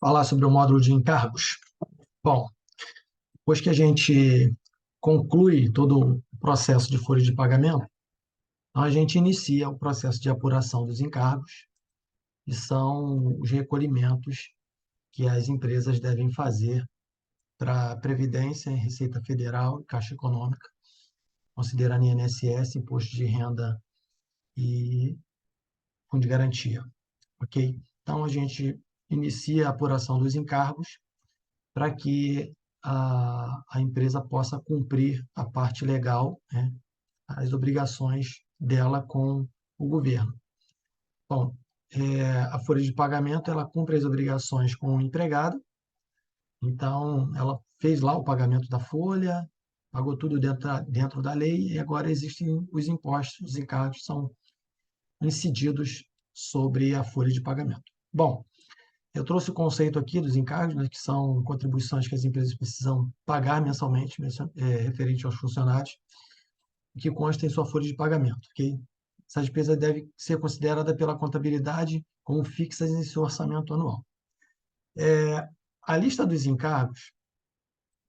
Falar sobre o módulo de encargos. Bom, depois que a gente conclui todo o processo de folha de pagamento, então a gente inicia o processo de apuração dos encargos, que são os recolhimentos que as empresas devem fazer para a Previdência, Receita Federal e Caixa Econômica, considerando INSS, Imposto de Renda e Fundo de Garantia, ok? Então a gente inicia a apuração dos encargos para que a empresa possa cumprir a parte legal, né, as obrigações dela com o governo. Bom, a folha de pagamento ela cumpre as obrigações com o empregado, então ela fez lá o pagamento da folha, pagou tudo dentro da lei e agora existem os impostos, os encargos são incididos sobre a folha de pagamento. Bom, eu trouxe o conceito aqui dos encargos, né, que são contribuições que as empresas precisam pagar mensalmente, referente aos funcionários, que consta em sua folha de pagamento, ok? Essa despesa deve ser considerada pela contabilidade como fixas em seu orçamento anual. A lista dos encargos,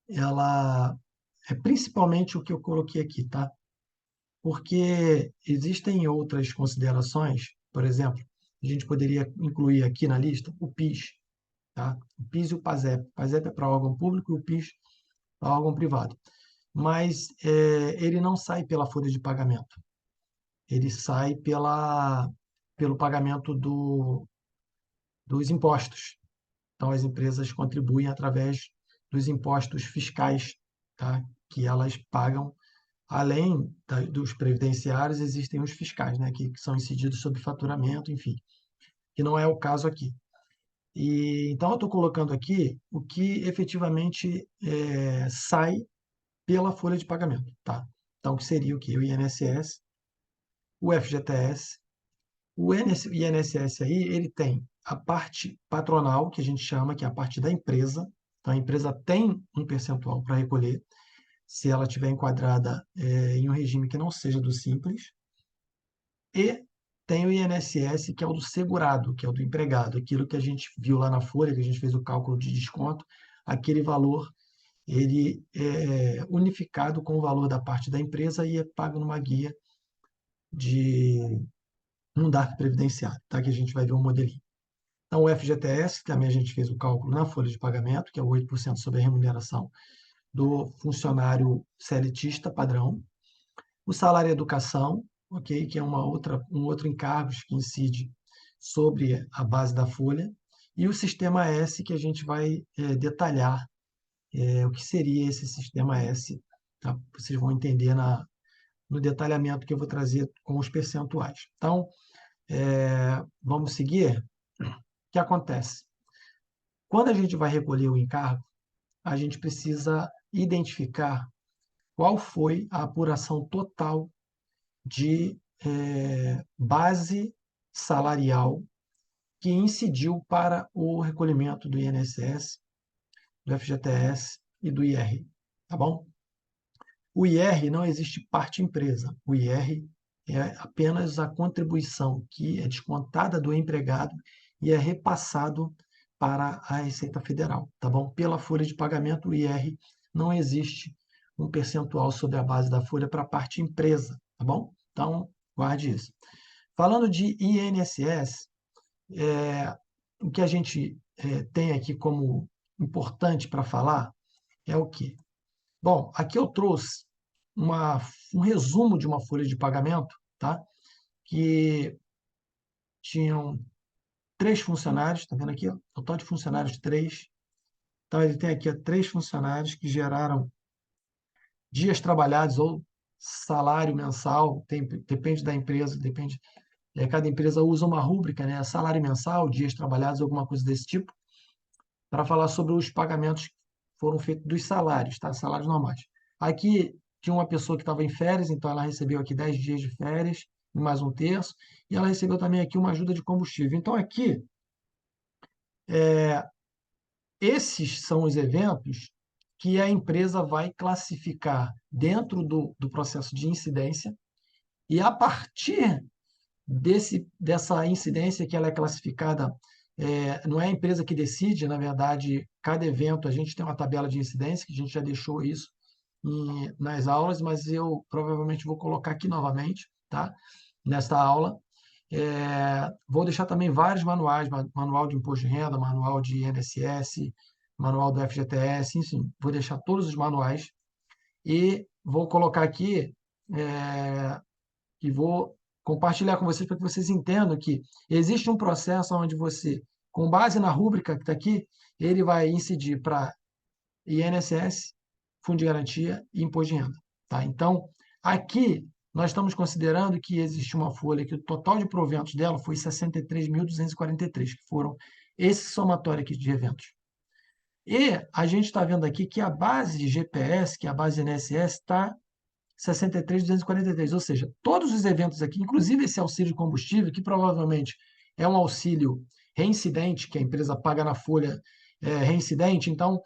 ela é principalmente o que eu coloquei aqui, tá? Porque existem outras considerações, por exemplo, a gente poderia incluir aqui na lista o PIS, tá? O PIS e o PASEP. O PASEP é para órgão público e o PIS para órgão privado. Mas ele não sai pela folha de pagamento. Ele sai pelo pagamento dos impostos. Então, as empresas contribuem através dos impostos fiscais, tá? Que elas pagam. Além dos previdenciários, existem os fiscais, né? Que são incididos sobre faturamento, enfim, que não é o caso aqui. Então, eu estou colocando aqui o que efetivamente sai pela folha de pagamento, tá? Então, que seria o quê? O INSS, o FGTS, o INSS aí, ele tem a parte patronal, que a gente chama, que é a parte da empresa. Então, a empresa tem um percentual para recolher, se ela estiver enquadrada em um regime que não seja do Simples. E tem o INSS, que é o do segurado, que é o do empregado, aquilo que a gente viu lá na folha, que a gente fez o cálculo de desconto, aquele valor ele é unificado com o valor da parte da empresa e é pago numa guia de um DARF previdenciário, tá? Que a gente vai ver um modelinho. Então, o FGTS, também a gente fez o cálculo na folha de pagamento, que é 8% sobre a remuneração do funcionário seletista padrão. O salário e educação, ok, que é um outro encargo que incide sobre a base da folha. E o sistema S, que a gente vai detalhar o que seria esse sistema S. Tá? Vocês vão entender no detalhamento que eu vou trazer com os percentuais. Então, vamos seguir? O que acontece? Quando a gente vai recolher o encargo, a gente precisa identificar qual foi a apuração total de base salarial que incidiu para o recolhimento do INSS, do FGTS e do IR, tá bom? O IR não existe parte empresa. O IR é apenas a contribuição que é descontada do empregado e é repassado para a Receita Federal, tá bom? Pela folha de pagamento, o IR não existe um percentual sobre a base da folha para a parte empresa, tá bom? Então, guarde isso. Falando de INSS, o que a gente tem aqui como importante para falar é o quê? Bom, aqui eu trouxe um resumo de uma folha de pagamento, tá? Que tinham 3 funcionários, tá vendo aqui? Ó? Total de funcionários 3. Então, ele tem aqui 3 funcionários que geraram dias trabalhados ou salário mensal, depende da empresa, depende. Cada empresa usa uma rúbrica, né? Salário mensal, dias trabalhados, alguma coisa desse tipo, para falar sobre os pagamentos que foram feitos dos salários, tá? Salários normais. Aqui tinha uma pessoa que estava em férias, então ela recebeu aqui 10 dias de férias, e mais um terço, e ela recebeu também aqui uma ajuda de combustível. Então, aqui, esses são os eventos que a empresa vai classificar dentro do processo de incidência, e a partir dessa incidência que ela é classificada não é a empresa que decide, na verdade, cada evento, a gente tem uma tabela de incidência, que a gente já deixou isso nas aulas, mas eu provavelmente vou colocar aqui novamente, tá? Nesta aula. Vou deixar também vários manuais, manual de imposto de renda, manual de INSS, manual do FGTS, enfim, vou deixar todos os manuais e vou colocar aqui e vou compartilhar com vocês para que vocês entendam que existe um processo onde você, com base na rúbrica que está aqui, ele vai incidir para INSS, Fundo de Garantia e Imposto de Renda. Tá? Então, aqui nós estamos considerando que existe uma folha que o total de proventos dela foi 63.243, que foram esse somatório aqui de eventos. E a gente está vendo aqui que a base de GPS, que é a base de INSS, está 63.243, ou seja, todos os eventos aqui, inclusive esse auxílio de combustível, que provavelmente é um auxílio reincidente, que a empresa paga na folha reincidente, então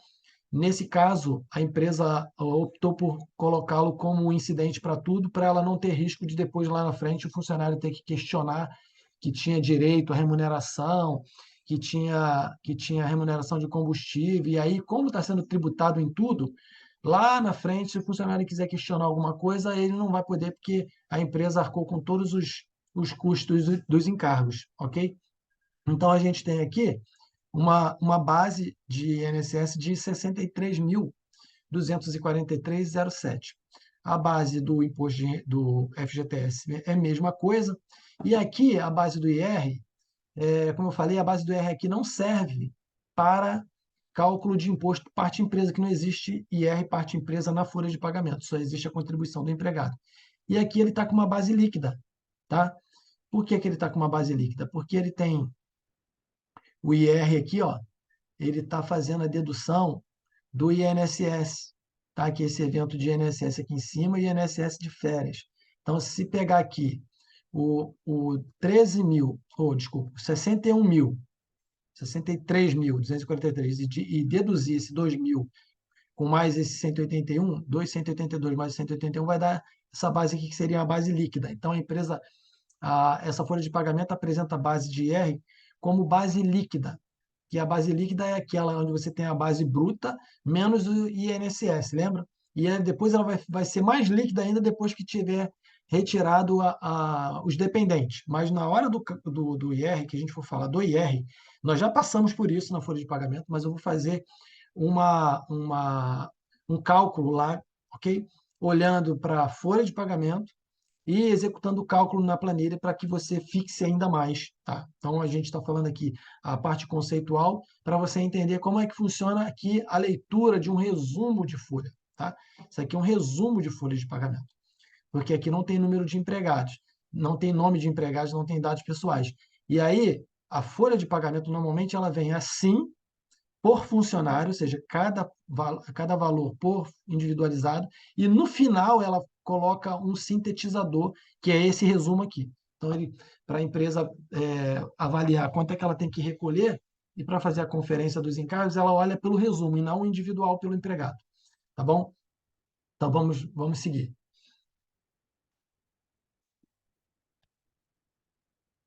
nesse caso, a empresa optou por colocá-lo como um incidente para tudo, para ela não ter risco de depois, lá na frente, o funcionário ter que questionar que tinha direito à remuneração, que tinha remuneração de combustível, e aí, como está sendo tributado em tudo, lá na frente, se o funcionário quiser questionar alguma coisa, ele não vai poder, porque a empresa arcou com todos os custos dos encargos, ok? Então, a gente tem aqui uma base de INSS de 63.243,07. A base do imposto do FGTS é a mesma coisa. E aqui, a base do IR, como eu falei, a base do IR aqui não serve para cálculo de imposto parte empresa, que não existe IR parte empresa na folha de pagamento, só existe a contribuição do empregado. E aqui ele está com uma base líquida. Tá? Por que ele está com uma base líquida? Porque ele tem o IR aqui, ó, ele está fazendo a dedução do INSS, tá? Que é esse evento de INSS aqui em cima e INSS de férias. Então, se pegar aqui o 13 mil, ou desculpa, 61 mil, 63.243 e deduzir esse 2 mil com mais esse 181, 282 mais 181 vai dar essa base aqui que seria a base líquida. Então, a empresa, essa folha de pagamento apresenta a base de IR como base líquida, que a base líquida é aquela onde você tem a base bruta menos o INSS, lembra? E depois ela vai ser mais líquida ainda depois que tiver retirado os dependentes. Mas na hora do IR, que a gente for falar do IR, nós já passamos por isso na folha de pagamento, mas eu vou fazer um cálculo lá, ok? Olhando para a folha de pagamento e executando o cálculo na planilha para que você fixe ainda mais, tá? Então, a gente está falando aqui a parte conceitual para você entender como é que funciona aqui a leitura de um resumo de folha, tá? Isso aqui é um resumo de folha de pagamento, porque aqui não tem número de empregados, não tem nome de empregados, não tem dados pessoais. E aí, a folha de pagamento, normalmente, ela vem assim, por funcionário, ou seja, cada valor por individualizado, e no final ela coloca um sintetizador, que é esse resumo aqui. Então, para a empresa avaliar quanto é que ela tem que recolher, e para fazer a conferência dos encargos, ela olha pelo resumo e não individual pelo empregado. Tá bom? Então, vamos seguir.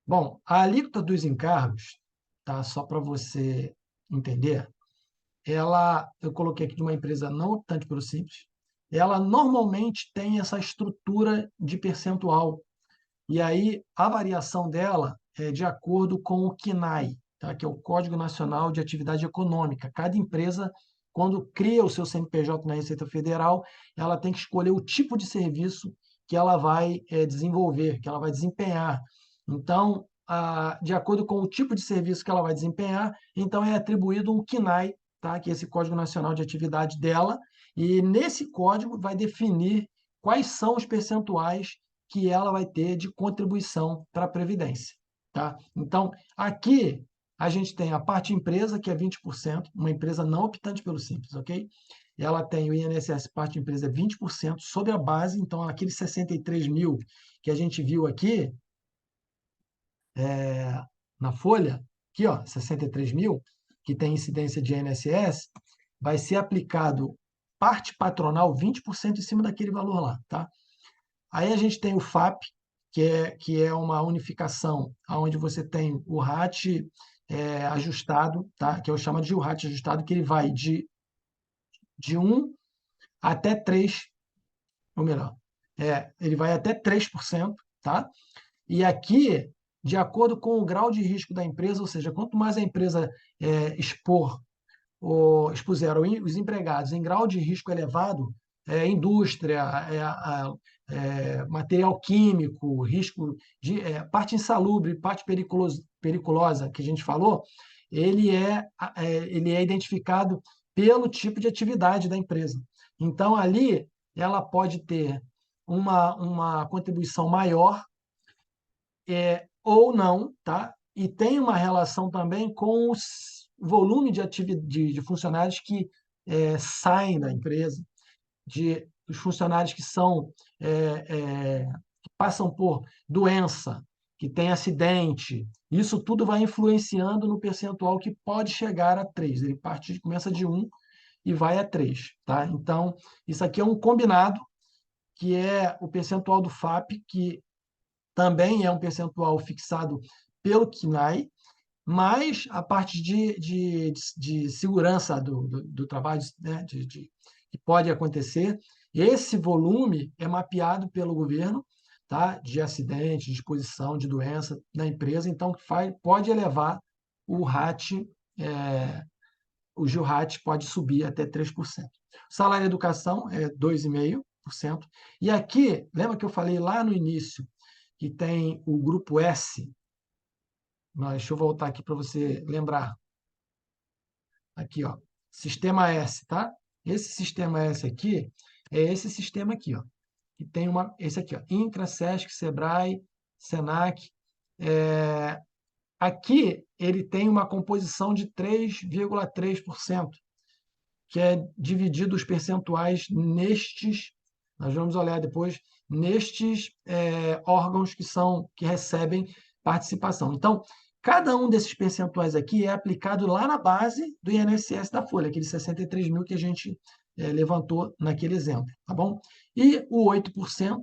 Bom, a alíquota dos encargos, tá? Só para você entender, eu coloquei aqui de uma empresa não optante pelo Simples, ela normalmente tem essa estrutura de percentual. E aí a variação dela é de acordo com o CNAE, tá? Que é o Código Nacional de Atividade Econômica. Cada empresa, quando cria o seu CNPJ na Receita Federal, ela tem que escolher o tipo de serviço que ela vai desenvolver, que ela vai desempenhar. Então, de acordo com o tipo de serviço que ela vai desempenhar, então é atribuído um CNAE, tá? Que é esse Código Nacional de Atividade dela, e nesse código vai definir quais são os percentuais que ela vai ter de contribuição para a Previdência. Tá? Então, aqui a gente tem a parte empresa, que é 20%, uma empresa não optante pelo Simples, ok? Ela tem o INSS, parte empresa, 20% sobre a base, então aqueles 63 mil que a gente viu aqui na folha, aqui, ó, 63 mil, que tem incidência de INSS, vai ser aplicado parte patronal 20% em cima daquele valor lá, tá? Aí a gente tem o FAP, que é uma unificação, onde você tem o RAT ajustado, tá? Que eu chamo de Gilhat ajustado, que ele vai de 1 até 3, ou melhor, ele vai até 3%, tá? E aqui, de acordo com o grau de risco da empresa, ou seja, quanto mais a empresa expuseram os empregados em grau de risco elevado, indústria, material químico, risco de parte insalubre, parte periculosa que a gente falou, ele é identificado pelo tipo de atividade da empresa. Então, ali, ela pode ter uma contribuição maior ou não, tá? E tem uma relação também com o volume de funcionários que saem da empresa, dos funcionários que que passam por doença, que têm acidente. Isso tudo vai influenciando no percentual que pode chegar a 3. Ele começa de 1 e vai a 3. Tá? Então, isso aqui é um combinado, que é o percentual do FAP, que também é um percentual fixado pelo CNAE, mas a parte de segurança do trabalho, né, que pode acontecer, esse volume é mapeado pelo governo, tá, de acidente, de exposição, de doença na empresa, então pode elevar o RAT, o GILRAT pode subir até 3%. O salário de educação é 2,5%. E aqui, lembra que eu falei lá no início que tem o grupo S? Deixa eu voltar aqui para você lembrar. Aqui, ó, sistema S, tá? Esse sistema S aqui é esse sistema aqui, ó, que tem esse aqui, ó, INCRA, SESC, SEBRAE, SENAC. Aqui ele tem uma composição de 3,3%, que é dividido os percentuais nestes, nós vamos olhar depois, nestes órgãos que recebem participação. Então, cada um desses percentuais aqui é aplicado lá na base do INSS da Folha, aqueles 63 mil que a gente levantou naquele exemplo, tá bom? E o 8%,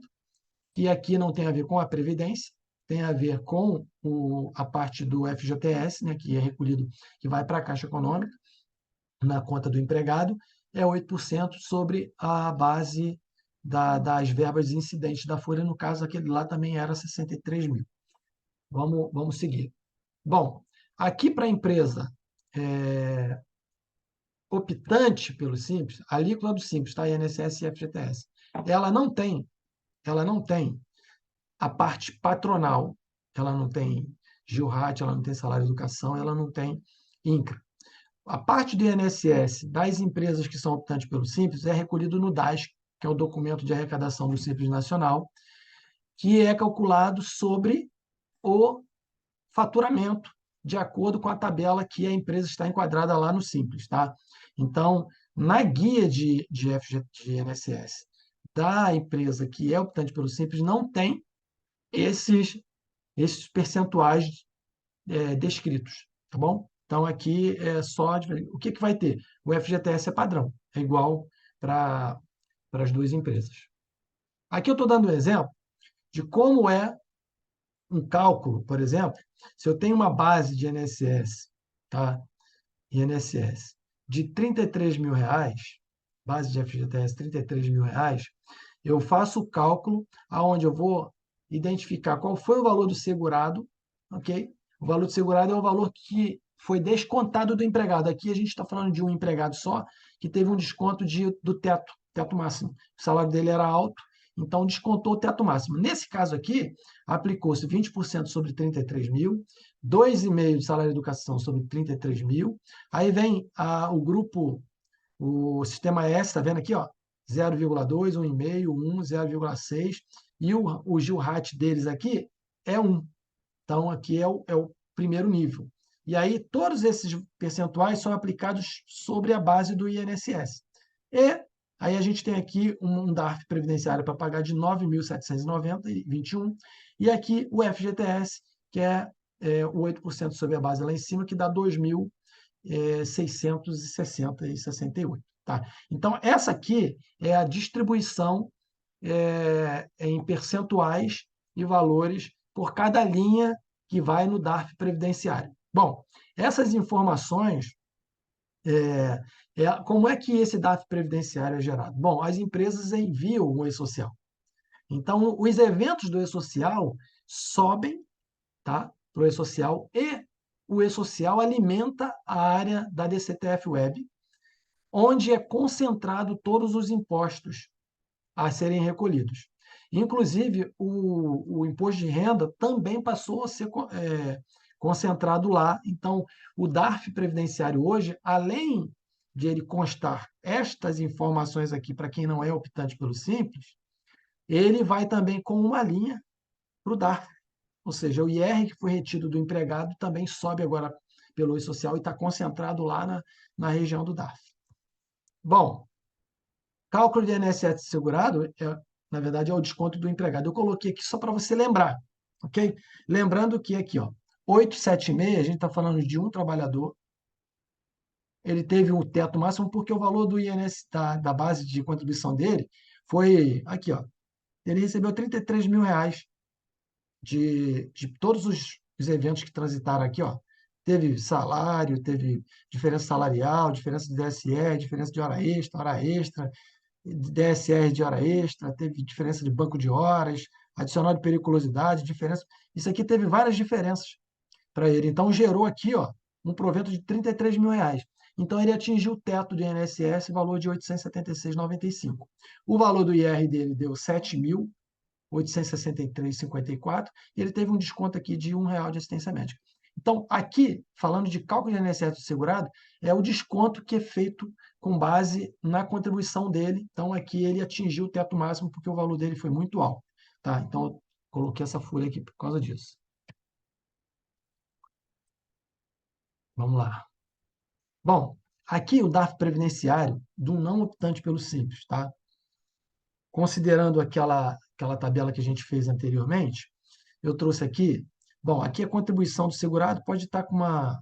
que aqui não tem a ver com a Previdência, tem a ver com a parte do FGTS, né, que é recolhido, que vai para a Caixa Econômica, na conta do empregado, é 8% sobre a base das verbas incidentes da Folha. No caso, aquele lá também era 63 mil. Vamos seguir. Bom, aqui para a empresa optante pelo Simples, a alíquota do Simples, tá? INSS e FGTS, ela não tem a parte patronal, ela não tem GILRAT, ela não tem salário de educação, ela não tem INCRA. A parte do INSS das empresas que são optantes pelo Simples é recolhido no DAS, que é o documento de arrecadação do Simples Nacional, que é calculado sobre o faturamento, de acordo com a tabela que a empresa está enquadrada lá no Simples. Tá? Então, na guia de INSS da empresa que é optante pelo Simples, não tem esses percentuais descritos. Tá bom? Então, aqui é só... O que vai ter? O FGTS é padrão, é igual para as duas empresas. Aqui eu estou dando um exemplo de como é um cálculo, por exemplo, se eu tenho uma base de INSS, tá? INSS, de R$ 33 mil, base de FGTS R$ 33 mil, eu faço o cálculo aonde eu vou identificar qual foi o valor do segurado, ok? O valor do segurado é o valor que foi descontado do empregado. Aqui a gente está falando de um empregado só que teve um desconto do teto máximo. O salário dele era alto, então descontou o teto máximo. Nesse caso aqui, aplicou-se 20% sobre 33 mil, 2,5% de salário de educação sobre 33 mil. Aí vem o grupo, o sistema S, está vendo aqui, ó, 0,2, 1,5, 1, 0,6. E o GILRAT deles aqui é 1. Então, aqui é o primeiro nível. E aí, todos esses percentuais são aplicados sobre a base do INSS. E aí a gente tem aqui um DARF previdenciário para pagar de R$ 9.790,21. E aqui o FGTS, que é o 8% sobre a base lá em cima, que dá R$ 2.660,68. Tá? Então, essa aqui é a distribuição em percentuais e valores por cada linha que vai no DARF previdenciário. Bom, essas informações, como é que esse DARF previdenciário é gerado? Bom, as empresas enviam o e-social. Então, os eventos do e-social sobem, tá, para o e-social e o e-social alimenta a área da DCTF Web, onde é concentrado todos os impostos a serem recolhidos. Inclusive, o imposto de renda também passou a ser concentrado lá. Então, o DARF previdenciário hoje, além de ele constar estas informações aqui para quem não é optante pelo Simples, ele vai também com uma linha para o DARF. Ou seja, o IR que foi retido do empregado também sobe agora pelo e-social e está concentrado lá na região do DARF. Bom, cálculo de INSS segurado, na verdade, é o desconto do empregado. Eu coloquei aqui só para você lembrar, ok? Lembrando que aqui, ó, 876, a gente está falando de um trabalhador, ele teve um teto máximo porque o valor do INSS, da base de contribuição dele, foi, aqui, ó, ele recebeu R$ 33.000 de todos os eventos que transitaram aqui, ó. Teve salário, teve diferença salarial, diferença de DSE, diferença de hora extra, DSR de hora extra, teve diferença de banco de horas, adicional de periculosidade, diferença. Isso aqui teve várias diferenças para ele. Então, gerou aqui, ó, um provento de R$ 33.000. Então, ele atingiu o teto do INSS, valor de R$ 876,95. O valor do IR dele deu R$ 7.863,54 e ele teve um desconto aqui de R$ 1 de assistência médica. Então, aqui, falando de cálculo de INSS do segurado, é o desconto que é feito com base na contribuição dele. Então, aqui ele atingiu o teto máximo porque o valor dele foi muito alto. Tá? Então, eu coloquei essa folha aqui por causa disso. Vamos lá. Bom, aqui o DARF previdenciário do não optante pelo Simples, tá? Considerando aquela tabela que a gente fez anteriormente, eu trouxe aqui, bom, aqui a contribuição do segurado pode estar com uma,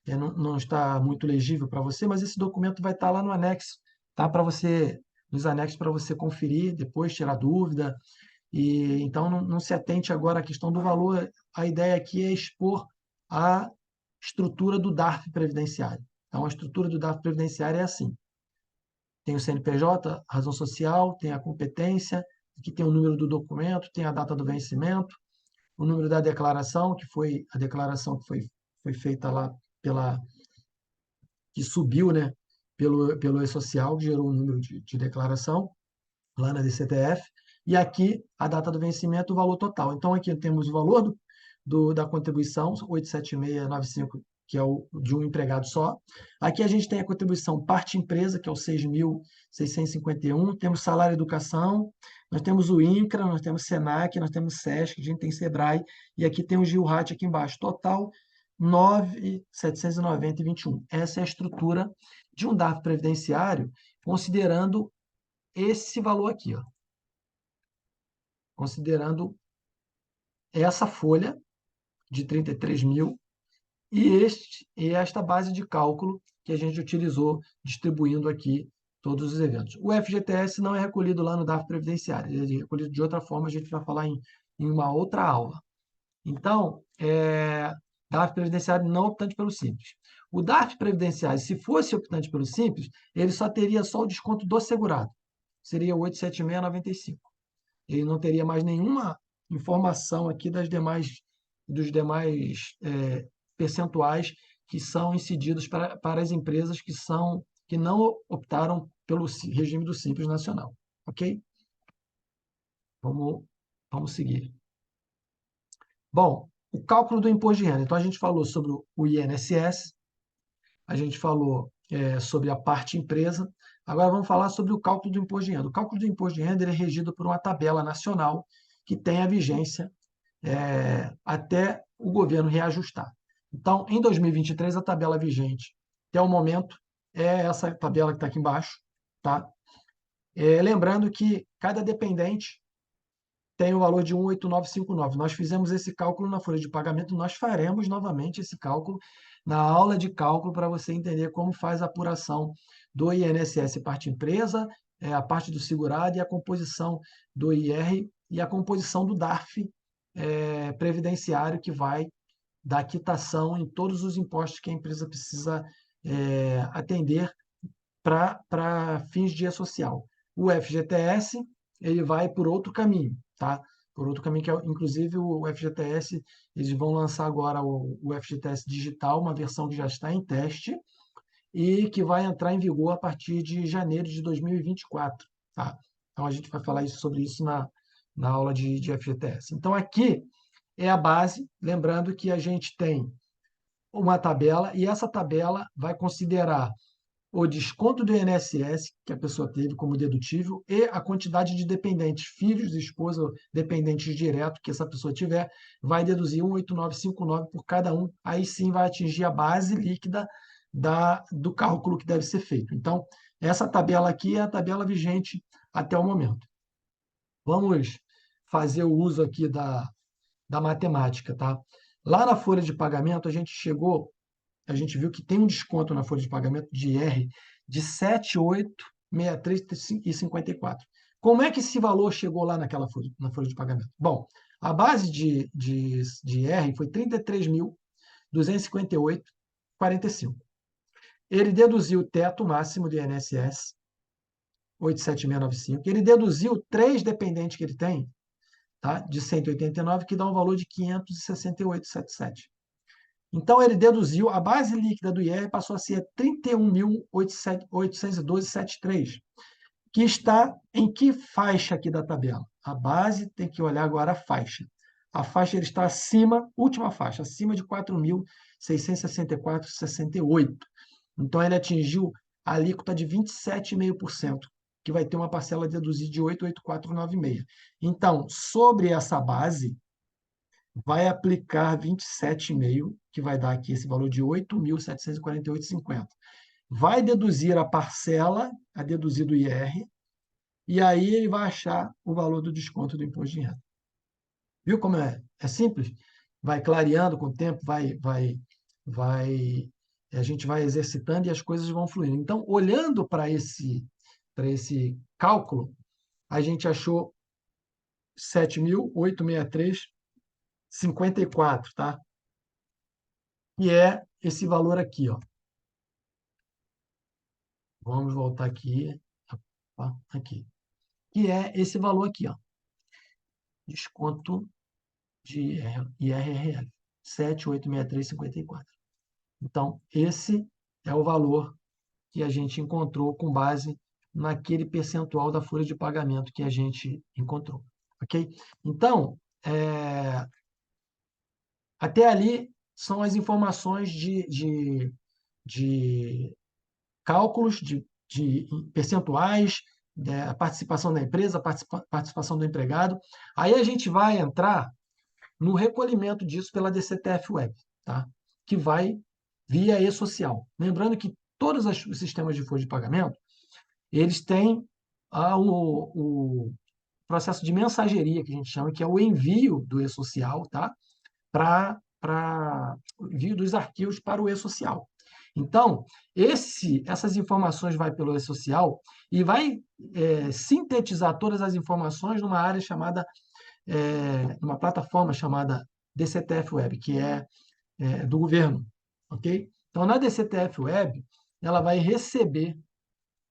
não está muito legível para você, mas esse documento vai estar lá no anexo, tá? Para você, nos anexos para você conferir, depois tirar dúvida, e então não se atente agora à questão do valor, a ideia aqui é expor a estrutura do DARF previdenciário. Então, a estrutura do DARF previdenciário é assim, tem o CNPJ, razão social, tem a competência, aqui tem o número do documento, tem a data do vencimento, o número da declaração, que foi a declaração que foi feita lá que subiu, né, pelo e-social, que gerou um número de declaração lá na DCTF, e aqui a data do vencimento, o valor total. Então, aqui temos o valor da contribuição, 87695, que é o de um empregado só. Aqui a gente tem a contribuição parte empresa, que é o 6.651. Temos salário e educação, nós temos o INCRA, nós temos SENAC, nós temos SESC, a gente tem SEBRAE, e aqui tem o GILRAT aqui embaixo. Total, 9.790,21. Essa é a estrutura de um DARF previdenciário, considerando esse valor aqui, ó. Considerando essa folha de 33 mil e esta base de cálculo que a gente utilizou distribuindo aqui todos os eventos. O FGTS não é recolhido lá no DARF previdenciário, ele é recolhido de outra forma, a gente vai falar em uma outra aula. Então, DARF previdenciário não optante pelo Simples. O DARF previdenciário, se fosse optante pelo Simples, ele só teria só o desconto do segurado, seria 876,95. Ele não teria mais nenhuma informação aqui dos demais percentuais que são incididos para as empresas que não optaram pelo regime do Simples Nacional. Ok? Vamos seguir. Bom, o cálculo do imposto de renda. Então, a gente falou sobre o INSS, a gente falou sobre a parte empresa, agora vamos falar sobre o cálculo do imposto de renda. O cálculo do imposto de renda ele é regido por uma tabela nacional que tem a vigência até o governo reajustar. Então, em 2023, a tabela vigente até o momento é essa tabela que está aqui embaixo. Tá? Lembrando que cada dependente tem o valor de 18959. Nós fizemos esse cálculo na folha de pagamento, nós faremos novamente esse cálculo na aula de cálculo para você entender como faz a apuração do INSS parte empresa, a parte do segurado e a composição do IR e a composição do DARF previdenciário que vai da quitação em todos os impostos que a empresa precisa atender para fins de e-social. O FGTS, ele vai por outro caminho, tá? Por outro caminho, que é, inclusive o FGTS, eles vão lançar agora o FGTS digital, uma versão que já está em teste e que vai entrar em vigor a partir de janeiro de 2024, tá? Então, a gente vai falar sobre isso na aula de FGTS. Então, aqui é a base, lembrando que a gente tem uma tabela, e essa tabela vai considerar o desconto do INSS que a pessoa teve como dedutível e a quantidade de dependentes, filhos, esposa, dependentes direto que essa pessoa tiver, vai deduzir 18959 por cada um, aí sim vai atingir a base líquida do cálculo que deve ser feito. Então, essa tabela aqui é a tabela vigente até o momento. Vamos fazer o uso aqui da matemática, tá? Lá na folha de pagamento, a gente viu que tem um desconto na folha de pagamento de IR de 7.863,54. Como é que esse valor chegou lá na folha de pagamento? Bom, a base de IR foi 33.258,45. Ele deduziu o teto máximo do INSS, 87695. Ele deduziu 3 dependentes que ele tem, tá? De 189, que dá um valor de 568,77. Então, ele deduziu, a base líquida do IR passou a ser 31.812,73, que está em que faixa aqui da tabela? A base tem que olhar agora a faixa. A faixa ele está acima, última faixa, acima de 4.664,68. Então, ele atingiu a alíquota de 27,5%, que vai ter uma parcela deduzida de 8.8496. Então, sobre essa base, vai aplicar 27,5, que vai dar aqui esse valor de 8.748,50. Vai deduzir a parcela, a deduzir do IR, e aí ele vai achar o valor do desconto do imposto de renda. Viu como é? É simples? Vai clareando com o tempo, a gente vai exercitando e as coisas vão fluindo. Então, olhando para esse cálculo, a gente achou 7.863,54, tá? Que é esse valor aqui, ó. Vamos voltar aqui, aqui, que é esse valor aqui, ó. Desconto de IRRL, 7.863,54. Então, esse é o valor que a gente encontrou com base naquele percentual da folha de pagamento que a gente encontrou, ok? Então, até ali são as informações de cálculos de percentuais, a participação da empresa, a participação do empregado. Aí a gente vai entrar no recolhimento disso pela DCTF Web, tá? Que vai via e-social. Lembrando que todos os sistemas de folha de pagamento, eles têm o processo de mensageria, que a gente chama, que é o envio do e-social, tá? Para envio dos arquivos para o e-social. Então, essas informações vai pelo e-social e vai sintetizar todas as informações numa área chamada, numa plataforma chamada DCTF Web, que é do governo, ok? Então, na DCTF Web, ela vai receber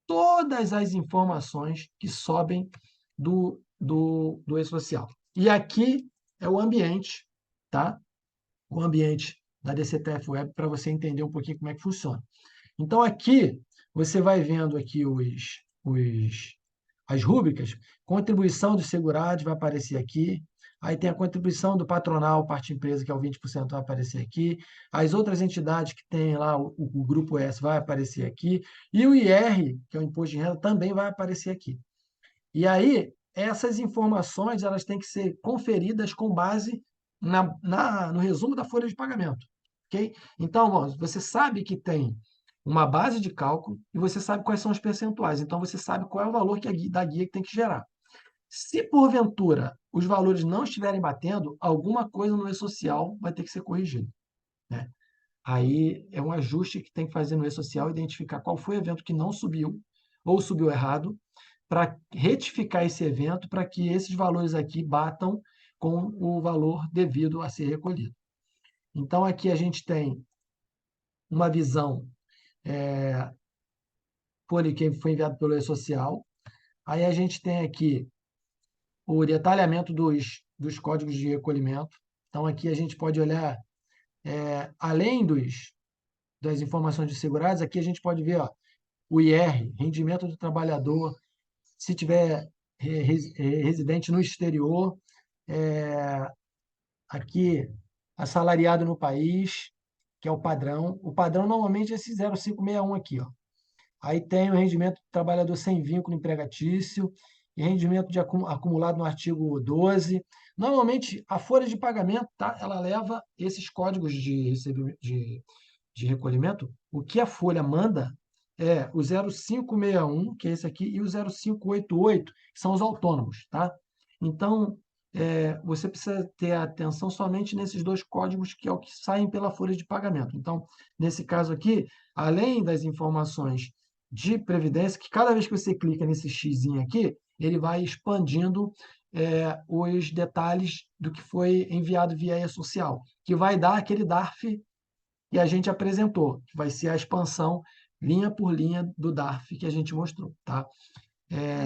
todas as informações que sobem do e-social. E aqui é o ambiente, tá? O ambiente da DCTF Web para você entender um pouquinho como é que funciona. Então, aqui, você vai vendo aqui as rúbricas, contribuição dos segurados vai aparecer aqui, aí tem a contribuição do patronal, parte empresa, que é o 20%, vai aparecer aqui, as outras entidades que tem lá, o grupo S, vai aparecer aqui, e o IR, que é o imposto de renda, também vai aparecer aqui. E aí, essas informações elas têm que ser conferidas com base no resumo da folha de pagamento. Okay? Então, você sabe que tem uma base de cálculo e você sabe quais são os percentuais. Então, você sabe qual é o valor da guia que tem que gerar. Se, porventura, os valores não estiverem batendo, alguma coisa no e-social vai ter que ser corrigido. Né? Aí é um ajuste que tem que fazer no e-social, identificar qual foi o evento que não subiu ou subiu errado, para retificar esse evento, para que esses valores aqui batam com o valor devido a ser recolhido. Então, aqui a gente tem uma visão que foi enviado pelo E-Social. Aí a gente tem aqui o detalhamento dos códigos de recolhimento. Então, aqui a gente pode olhar, além das informações de segurados, aqui a gente pode ver, ó, o IR, rendimento do trabalhador, se tiver residente no exterior, aqui assalariado no país, que é o padrão. O padrão normalmente é esse 0561 aqui, ó. Aí tem o rendimento do trabalhador sem vínculo empregatício e rendimento acumulado no artigo 12. Normalmente, a folha de pagamento, tá? Ela leva esses códigos de recolhimento. O que a folha manda é o 0561, que é esse aqui, e o 0588, que são os autônomos, tá? Então, você precisa ter atenção somente nesses dois códigos, que é o que saem pela folha de pagamento. Então, nesse caso aqui, além das informações de previdência, que cada vez que você clica nesse xizinho aqui, ele vai expandindo os detalhes do que foi enviado via e-social, que vai dar aquele DARF que a gente apresentou, que vai ser a expansão linha por linha do DARF que a gente mostrou, tá?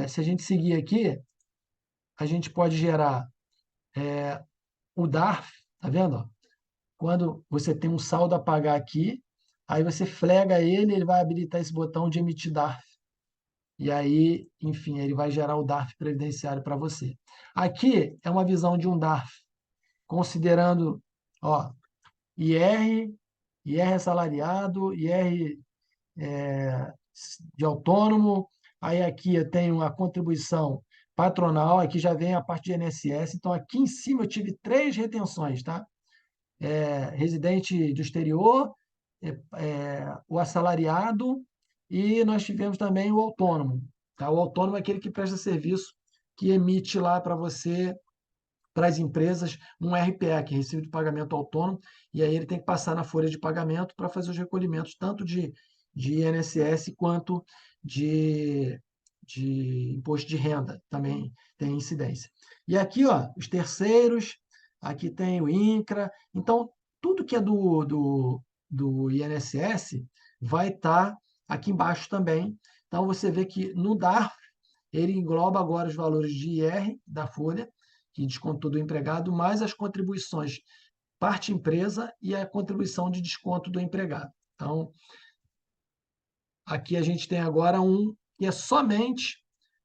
Se a gente seguir aqui, a gente pode gerar o DARF, tá vendo? Ó? Quando você tem um saldo a pagar aqui, aí você flega ele vai habilitar esse botão de emitir DARF. E aí, enfim, ele vai gerar o DARF previdenciário para você. Aqui é uma visão de um DARF, considerando, ó, IR, IR assalariado, IR de autônomo, aí aqui eu tenho a contribuição patronal, aqui já vem a parte de INSS, então aqui em cima eu tive 3 retenções, tá? Residente do exterior, o assalariado e nós tivemos também o autônomo, tá? O autônomo é aquele que presta serviço, que emite lá para você, para as empresas, um RPA, que é Recibo de Pagamento Autônomo, e aí ele tem que passar na folha de pagamento para fazer os recolhimentos, tanto de INSS quanto de, de imposto de renda, também tem incidência. E aqui, ó, os terceiros, aqui tem o INCRA, então tudo que é do INSS vai estar aqui embaixo também. Então você vê que no DARF ele engloba agora os valores de IR da folha, que desconto do empregado, mais as contribuições parte empresa e a contribuição de desconto do empregado. Então, aqui a gente tem agora um que é somente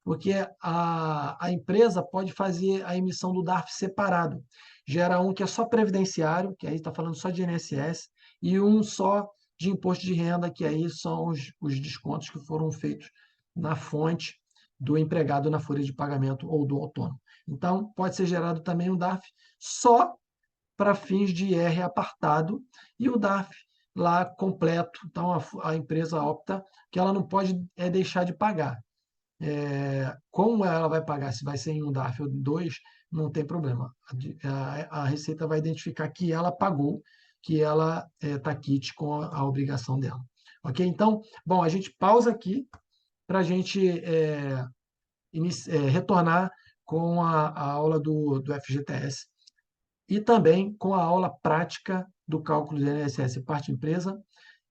porque a empresa pode fazer a emissão do DARF separado. Gera um que é só previdenciário, que aí está falando só de INSS, e um só de imposto de renda, que aí são os descontos que foram feitos na fonte do empregado na folha de pagamento ou do autônomo. Então, pode ser gerado também um DARF só para fins de IR apartado e o DARF lá completo. Então, a empresa opta que ela não pode deixar de pagar. Como ela vai pagar, se vai ser em um DARF ou dois, não tem problema. A Receita vai identificar que ela pagou, que ela está quite com a obrigação dela. Ok? Então, bom, a gente pausa aqui para a gente retornar com a aula do FGTS e também com a aula prática do cálculo do INSS parte empresa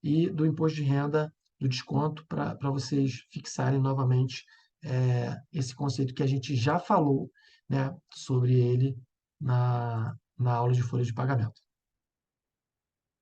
e do imposto de renda, do desconto, para vocês fixarem novamente esse conceito que a gente já falou, né, sobre ele na aula de folha de pagamento.